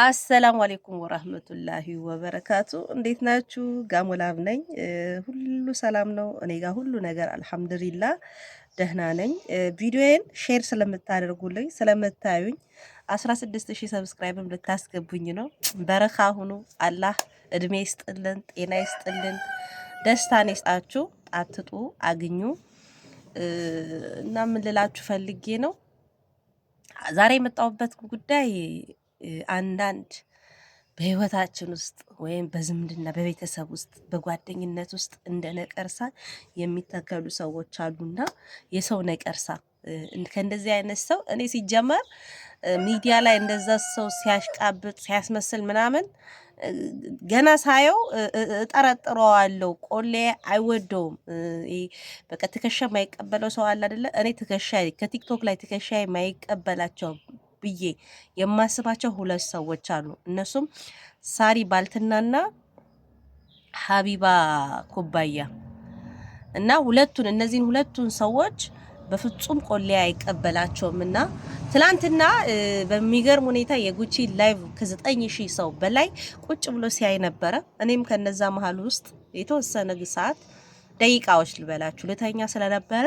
አሰላሙ አለይኩም ወራህመቱላሂ ወበረካቱ። እንዴት ናችሁ? ጋሞላብ ነኝ። ሁሉ ሰላም ነው እኔ ጋር ሁሉ ነገር አልሐምዱሊላህ ደህና ነኝ። ቪዲዮዬን ሼር ስለምታደርጉልኝ ስለምታዩኝ 16000 ሰብስክራይብም ልታስገቡኝ ነው። በረካ ሁኑ። አላህ እድሜ ይስጥልን፣ ጤና ይስጥልን፣ ደስታን ይስጣችሁ። አትጡ አግኙ እና ምን ልላችሁ ፈልጌ ነው ዛሬ የመጣሁበት ጉዳይ አንዳንድ በህይወታችን ውስጥ ወይም በዝምድና በቤተሰብ ውስጥ በጓደኝነት ውስጥ እንደ ነቀርሳ የሚተከሉ ሰዎች አሉና የሰው ነቀርሳ ከእንደዚህ አይነት ሰው እኔ ሲጀመር ሚዲያ ላይ እንደዛ ሰው ሲያሽቃብጥ ሲያስመስል ምናምን ገና ሳየው እጠረጥረዋለሁ። ቆሌ አይወደውም። በቃ ትከሻ የማይቀበለው ሰው አለ አይደለ? እኔ ትከሻ ከቲክቶክ ላይ ትከሻ የማይቀበላቸው ብዬ የማስባቸው ሁለት ሰዎች አሉ። እነሱም ሳሪ ባልትናና ሀቢባ ኩባያ እና እነዚህን ሁለቱን ሰዎች በፍጹም ቆሌ አይቀበላቸውም። እና ትላንትና በሚገርም ሁኔታ የጉቺ ላይቭ ከ9000 ሰው በላይ ቁጭ ብሎ ሲያይ ነበረ። እኔም ከነዛ መሀል ውስጥ የተወሰነ ሰዓት ደቂቃዎች ልበላችሁ ልተኛ ስለነበረ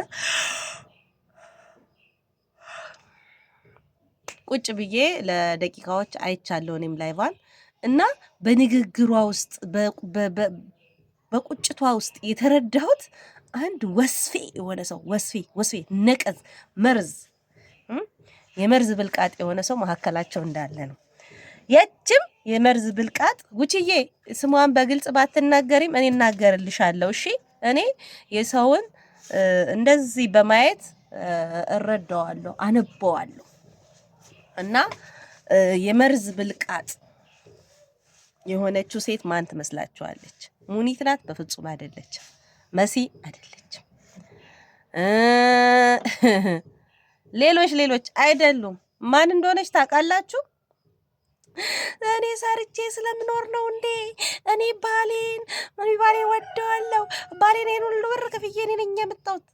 ቁጭ ብዬ ለደቂቃዎች አይቻለሁ እኔም ላይቫን እና በንግግሯ ውስጥ በቁጭቷ ውስጥ የተረዳሁት አንድ ወስፌ የሆነ ሰው ወስፌ ነቀዝ የመርዝ ብልቃጥ የሆነ ሰው መካከላቸው እንዳለ ነው። የችም የመርዝ ብልቃጥ ጉቺዬ ስሟን በግልጽ ባትናገሪም እኔ እናገርልሻለሁ። እሺ እኔ የሰውን እንደዚህ በማየት እረዳዋለሁ፣ አነበዋለሁ። እና የመርዝ ብልቃጥ የሆነችው ሴት ማን ትመስላችኋለች? ሙኒት ናት? በፍጹም አይደለችም። መሲ አይደለችም። ሌሎች አይደሉም። ማን እንደሆነች ታውቃላችሁ? እኔ ሰርቼ ስለምኖር ነው እንዴ? እኔ ባሌን ወደዋለሁ። ባሌን ሁሉ ብር ከፍዬ እኔ ነኝ የመጣሁት።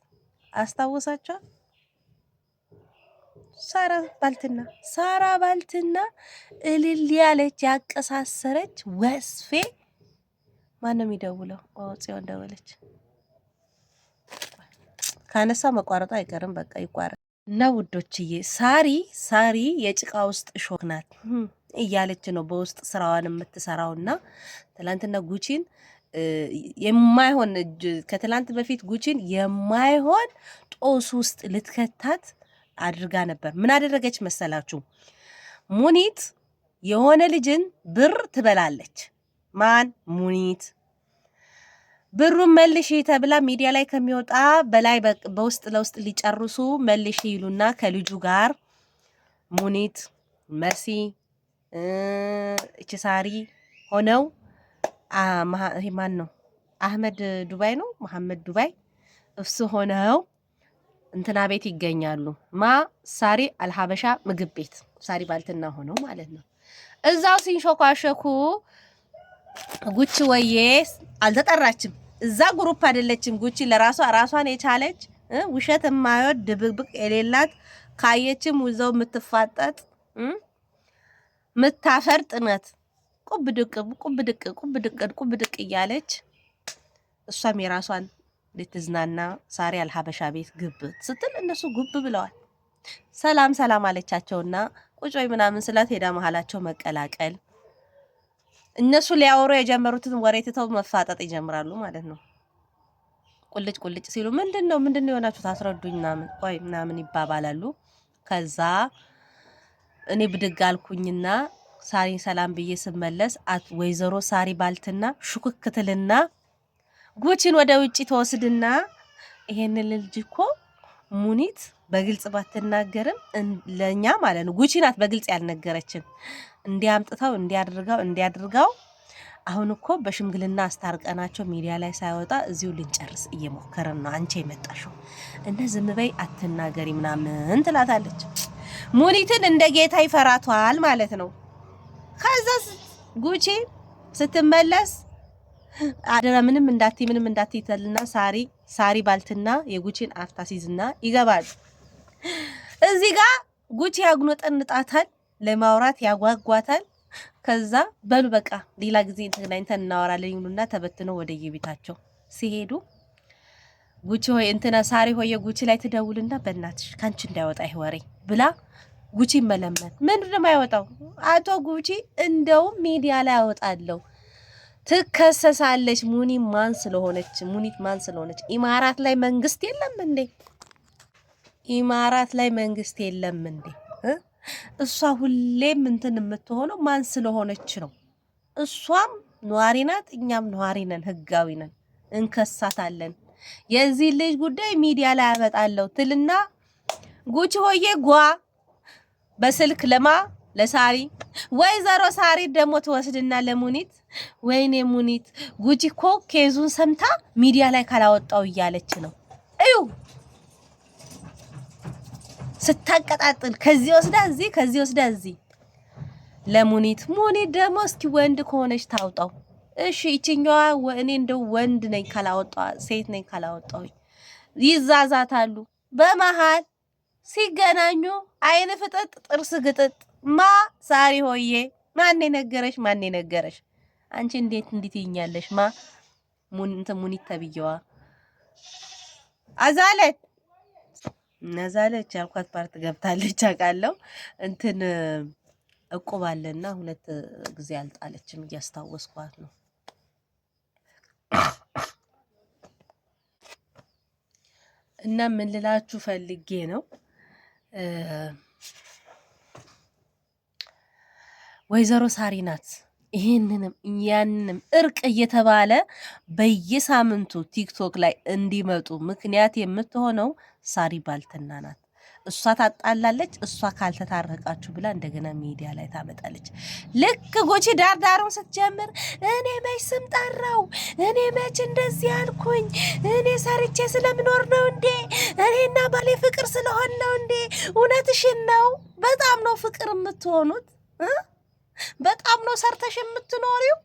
አስታውሳችኋል? ሳራ ባልትና እልል ያለች ያቀሳሰረች ወስፌ። ማነው የሚደውለው? ጽዮን ደወለች። ካነሳ መቋረጡ አይቀርም። በቃ ይቋረጥ እና ውዶችዬ፣ ሳሪ የጭቃ ውስጥ እሾክ ናት እያለች ነው በውስጥ ስራዋን የምትሰራውና ትላንትና ጉቺን የማይሆን ከትላንት በፊት ጉቺን የማይሆን ጦስ ውስጥ ልትከታት አድርጋ ነበር። ምን አደረገች መሰላችሁ? ሙኒት የሆነ ልጅን ብር ትበላለች። ማን? ሙኒት። ብሩን መልሺ ተብላ ሚዲያ ላይ ከሚወጣ በላይ በውስጥ ለውስጥ ሊጨርሱ መልሺ ይሉና ከልጁ ጋር ሙኒት፣ መሲ፣ ሳሪ ሆነው ማን ነው? አህመድ ዱባይ ነው፣ መሐመድ ዱባይ እሱ ሆነው እንትና ቤት ይገኛሉ። ሳሪ አልሀበሻ ምግብ ቤት ሳሪ ባልትና ሆነው ማለት ነው። እዛው ሲንሾካሸኩ ጉቺ ወዬ አልተጠራችም። እዛ ግሩፕ አይደለችም ጉቺ። ራሷን የቻለች ውሸት የማይወድ ድብቅብቅ የሌላት ካየችም ውዘው የምትፋጠጥ ምታፈርጥነት ቁብ ድቅ እያለች እሷም የራሷን ልትዝናና ሳሪ አልሀበሻ ቤት ግብ ስትል እነሱ ጉብ ብለዋል። ሰላም አለቻቸውና ቁጭ ወይ ምናምን ስላት ሄዳ መሀላቸው መቀላቀል። እነሱ ሊያወሩ የጀመሩትን ወሬ ትተው መፋጠጥ ይጀምራሉ ማለት ነው። ቁልጭ ሲሉ ምንድነው የሆናችሁት? አስረዱኝ ምናምን ይባባላሉ። ከዛ እኔ ብድግ አልኩኝና ሳሪን ሰላም ብዬ ስመለስ ወይዘሮ ሳሪ ባልትና ሹክክትልና ጉቺን ወደ ውጪ ተወስድና ይሄን ልጅ እኮ ሙኒት በግልጽ ባትናገርም ለኛ ማለት ነው ጉቺ ናት በግልጽ ያልነገረችን። እንዲያምጥተው እንዲያድርጋው አሁን እኮ በሽምግልና አስታርቀናቸው ሚዲያ ላይ ሳይወጣ እዚሁ ልንጨርስ እየሞከረን ነው። አንቺ የመጣሽው እና ዝም በይ አትናገሪ ምናምን ትላታለች። ሙኒትን እንደ ጌታ ይፈራቷል ማለት ነው። ከዛ ጉቺ ስትመለስ አደራ ምንም እንዳትይ ተልና ሳሪ ባልትና የጉቺን አፍታ ሲዝና ይገባል። እዚህ ጋር ጉቺ ያጉነጠንጣታል፣ ለማውራት ያጓጓታል። ከዛ በሉ በቃ ሌላ ጊዜ ተገናኝተን እናወራለን ይሉና ተበትነው ወደ የቤታቸው ሲሄዱ ጉቺ ሆይ እንትና ሳሪ ሆየ ጉቺ ላይ ትደውልና በእናትሽ ካንቺ እንዳይወጣ ይሄ ወሬ ብላ ጉቺ መለመን ምንድን ነው የማይወጣው? አቶ ጉቺ እንደውም ሚዲያ ላይ አወጣለሁ ትከሰሳለች። ሙኒት ማን ስለሆነች ኢማራት ላይ መንግስት የለም እንዴ? ኢማራት ላይ መንግስት የለም እንዴ? እሷ ሁሌም እንትን የምትሆነው ማን ስለሆነች ነው? እሷም ነዋሪ ናት፣ እኛም ነዋሪ ነን፣ ህጋዊ ነን፣ እንከሳታለን። የዚህ ልጅ ጉዳይ ሚዲያ ላይ አመጣለሁ ትልና ጉቺ ሆዬ ጓ በስልክ ለሳሪ ወይዘሮ ሳሪ ደግሞ ትወስድና ለሙኒት ወይኔ ሙኒት ጉቺ እኮ ኬዙን ሰምታ ሚዲያ ላይ ካላወጣው እያለች ነው። እዩ ስታቀጣጥል ከዚህ ወስዳ እዚህ ለሙኒት ደግሞ እስኪ ወንድ ከሆነች ታውጣው። እሺ ይችኛዋ እኔ እንደው ወንድ ነኝ ካላወጣው ሴት ነኝ ካላወጣው ይዛዛታሉ። በመሃል ሲገናኙ አይን ፍጥጥ ጥርስ ግጥጥ ሳሪ ሆዬ ማን ነገረሽ? አንቺ እንዴት ይኛለሽ? ሙኒት ተብየዋ ነዛለች ያልኳት ፓርት ገብታለች አውቃለሁ። እንትን እቁባለና 2 ጊዜ አልጣለችም እያስታወስኳት ነው። እና ምን ልላችሁ ፈልጌ ነው ወይዘሮ ሳሪ ናት ይሄንንም ያንንም እርቅ እየተባለ በየሳምንቱ ቲክቶክ ላይ እንዲመጡ ምክንያት የምትሆነው ሳሪ ባልትና ናት። እሷ ታጣላለች። እሷ ካልተታረቃችሁ ብላ እንደገና ሚዲያ ላይ ታመጣለች። ልክ ጉቺ ዳርዳሩን ስትጀምር እኔ መች ስም ጠራው? እኔ መች እንደዚህ ያልኩኝ? እኔ ሰርቼ ስለምኖር ነው እንዴ? እኔና ባሌ ፍቅር ስለሆን ነው እንዴ? እውነትሽን ነው። በጣም ነው ፍቅር የምትሆኑት። በጣም ነው ሰርተሽ የምትኖሪው።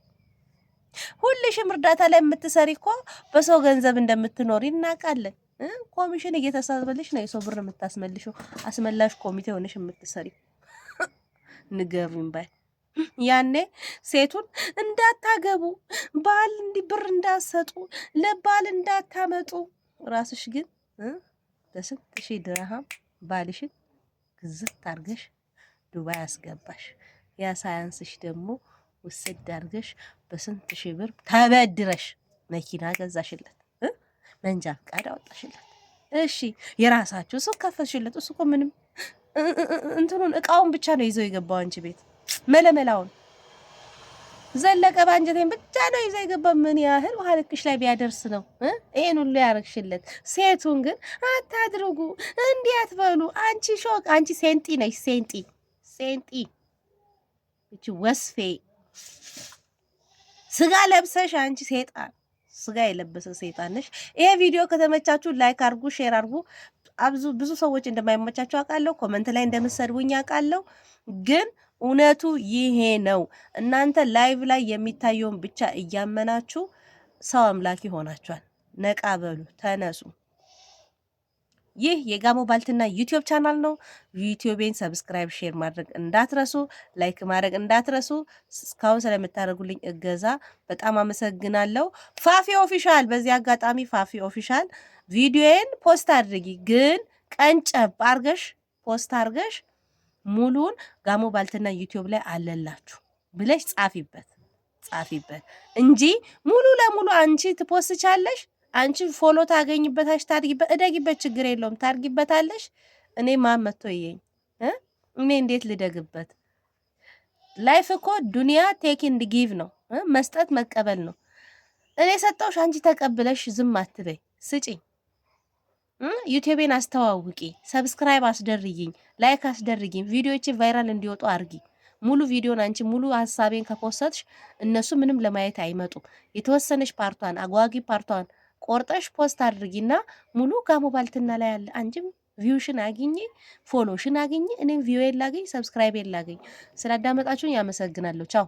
ሁልሽም እርዳታ ላይ የምትሰሪ እኮ በሰው ገንዘብ እንደምትኖሪ እናውቃለን። ኮሚሽን እየተሳበልሽ ነው የሰው ብር የምታስመልሽው። አስመላሽ ኮሚቴ ሆነሽ የምትሰሪ ንገሩኝ ባይ ያኔ ሴቱን እንዳታገቡ ባል ብር እንዳሰጡ ለባል እንዳታመጡ ራስሽ ግን በስንት ሺህ ድርሃም ባልሽን ግዝት አድርገሽ ዱባይ አስገባሽ። ያ ሳያንስሽ ደግሞ ውስድ አድርገሽ በስንት ሺህ ብር ተበድረሽ መኪና ገዛሽለት፣ መንጃ ፈቃድ አወጣሽለት። እሺ የራሳችሁ እሱ ከፈሽለት። እሱ እኮ ምንም እንትኑን እቃውን ብቻ ነው ይዘው የገባው አንቺ ቤት መለመላውን ዘለቀ ባንጀቴን ብቻ ነው ይዘው የገባው። ምን ያህል ውሃ ልክሽ ላይ ቢያደርስ ነው ይሄን ሁሉ ያረግሽለት? ሴቱን ግን አታድርጉ፣ እንዲህ አትበሉ። አንቺ ሾቅ፣ አንቺ ሴንጢ ነሽ። ሴንጢ እቺ ወስፌ ስጋ ለብሰሽ አንቺ ሴጣን፣ ስጋ የለበሰ ሴጣን ነሽ። ይሄ ቪዲዮ ከተመቻችሁ ላይክ አድርጉ፣ ሼር አድርጉ። ብዙ ሰዎች እንደማይመቻቸው አውቃለሁ፣ ኮመንት ላይ እንደምትሰድቡኝ አውቃለሁ። ግን እውነቱ ይሄ ነው። እናንተ ላይቭ ላይ የሚታየውን ብቻ እያመናችሁ ሰው አምላኪ ሆናችኋል። ነቃ በሉ፣ ተነሱ። ይህ የጋሞ ባልትና ዩቲዩብ ቻናል ነው። ዩቲዩቤን ሰብስክራይብ፣ ሼር ማድረግ እንዳትረሱ፣ ላይክ ማድረግ እንዳትረሱ። እስካሁን ስለምታደርጉልኝ እገዛ በጣም አመሰግናለሁ። ፋፊ ኦፊሻል፣ በዚህ አጋጣሚ ፋፊ ኦፊሻል ቪዲዮዬን ፖስት አድርጊ፣ ግን ቀንጨብ አርገሽ ፖስት አርገሽ ሙሉን ጋሞ ባልትና ዩቲዩብ ላይ አለላችሁ ብለሽ ጻፊበት እንጂ ሙሉ ለሙሉ አንቺ ትፖስቻለሽ። አንቺ ፎሎ ታገኝበታሽ፣ ታድጊበት፣ እደጊበት፣ ችግር የለውም ታድጊበታለሽ። እኔ ማን መጥቶ ይየኝ? እኔ እንዴት ልደግበት? ላይፍ እኮ ዱንያ ቴክ ኤንድ ጊቭ ነው፣ መስጠት መቀበል ነው። እኔ ሰጠውሽ፣ አንቺ ተቀብለሽ ዝም አትበይ፣ ስጪኝ። ዩቲዩቤን አስተዋውቂ፣ ሰብስክራይብ አስደርጊኝ፣ ላይክ አስደርጊኝ፣ ቪዲዮዎቼ ቫይራል እንዲወጡ አርጊ። ሙሉ ቪዲዮን አንቺ ሙሉ ሀሳቤን ከፖስትሽ እነሱ ምንም ለማየት አይመጡም። የተወሰነች ፓርቷን አጓጊ ፓርቷን ቆርጠሽ ፖስት አድርጊና ሙሉ ጋሞ ባልትና ላይ አለ። አንቺም ቪውሽን አግኚ፣ ፎሎሽን አግኚ፣ እኔም ቪው ላገኝ፣ ሰብስክራይብ ላገኝ። ስላዳመጣችሁኝ ያመሰግናለሁ። ቻው።